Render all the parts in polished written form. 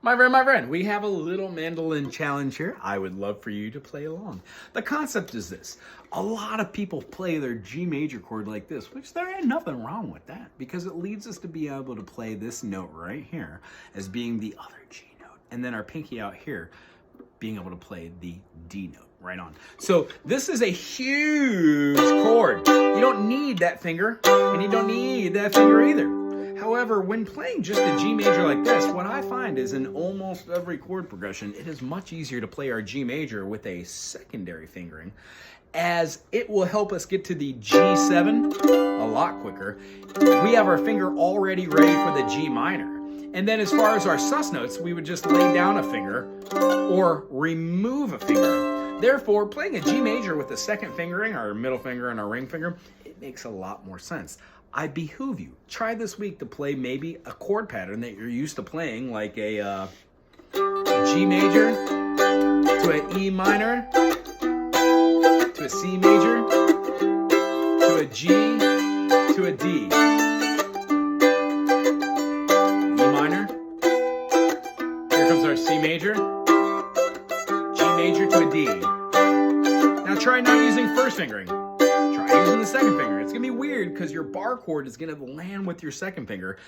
My friend, we have a little mandolin challenge here. I would love for you to play along. The concept is this. A lot of people play their G major chord like this, which there ain't nothing wrong with that because it leads us to be able to play this note right here as being the other G note. And then our pinky out here being able to play the D note right on. So this is a huge chord. You don't need that finger and you don't need that finger either. However, when playing just a G major like this, what I find is in almost every chord progression, it is much easier to play our G major with a secondary fingering, as it will help us get to the G7 a lot quicker. We have our finger already ready for the G minor. And then as far as our sus notes, we would just lay down a finger or remove a finger. Therefore, playing a G major with the second fingering, our middle finger and our ring finger, it makes a lot more sense. I behoove you, try this week to play maybe a chord pattern that you're used to playing, like a G major to an E minor, to a C major, to a G, to a D. E minor, here comes our C major, G major to a D. Now try not using first fingering. Try using the second finger. It's going to be weird because your bar chord is going to land with your second finger.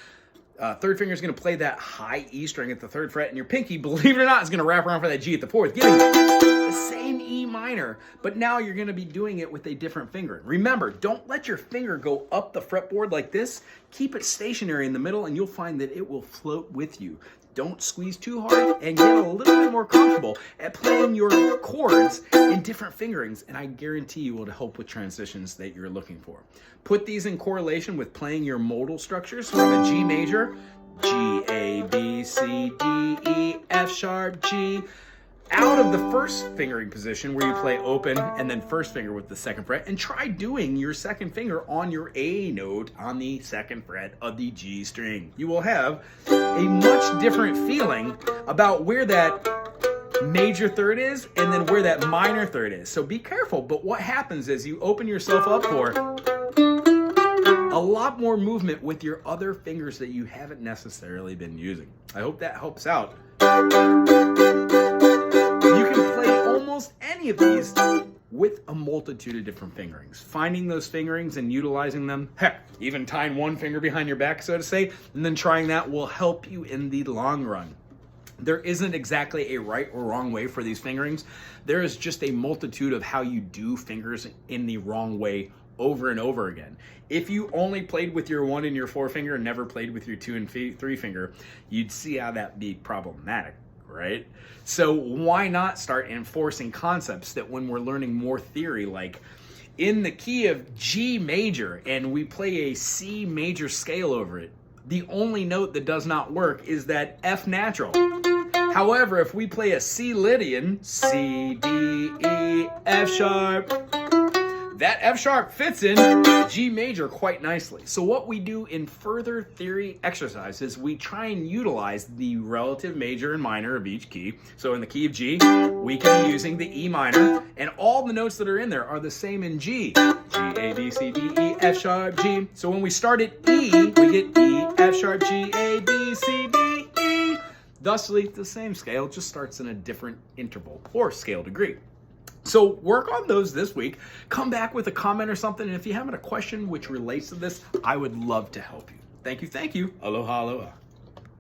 Third finger is going to play that high E string at the third fret, and your pinky, believe it or not, is going to wrap around for that G at the fourth, giving the same E minor, but now you're going to be doing it with a different finger. Remember, don't let your finger go up the fretboard like this. Keep it stationary in the middle, and you'll find that it will float with you. Don't squeeze too hard and get a little bit more comfortable at playing your chords in different fingerings, and I guarantee you will help with transitions that you're looking for. Put these in correlation with playing your modal structures from a G major, G, A, B, C, D, E, F sharp, G, out of the first fingering position where you play open and then first finger with the second fret, and try doing your second finger on your A note on the second fret of the G string. You will have a much different feeling about where that major third is and then where that minor third is. So be careful, but what happens is you open yourself up for a lot more movement with your other fingers that you haven't necessarily been using. I hope that helps out. You can play almost any of these with a multitude of different fingerings. Finding those fingerings and utilizing them, heck, even tying one finger behind your back, so to say, and then trying that will help you in the long run. There isn't exactly a right or wrong way for these fingerings. There is just a multitude of how you do fingers in the wrong way over and over again. If you only played with your 1 and your 4 finger and never played with your 2 and 3 finger, you'd see how that'd be problematic, right? So why not start enforcing concepts that when we're learning more theory, like in the key of G major and we play a C major scale over it, the only note that does not work is that F natural. However, if we play a C Lydian, C, D, E, F sharp, that F sharp fits in G major quite nicely. So what we do in further theory exercises, we try and utilize the relative major and minor of each key. So in the key of G, we can be using the E minor, and all the notes that are in there are the same in G. G, A, B, C, D, E, F sharp, G. So when we start at E, we get E, F sharp, G, A, B, C, D, E. Thusly, the same scale just starts in a different interval or scale degree. So work on those this week. Come back with a comment or something. And if you have a question which relates to this, I would love to help you. Thank you. Thank you. Aloha, aloha.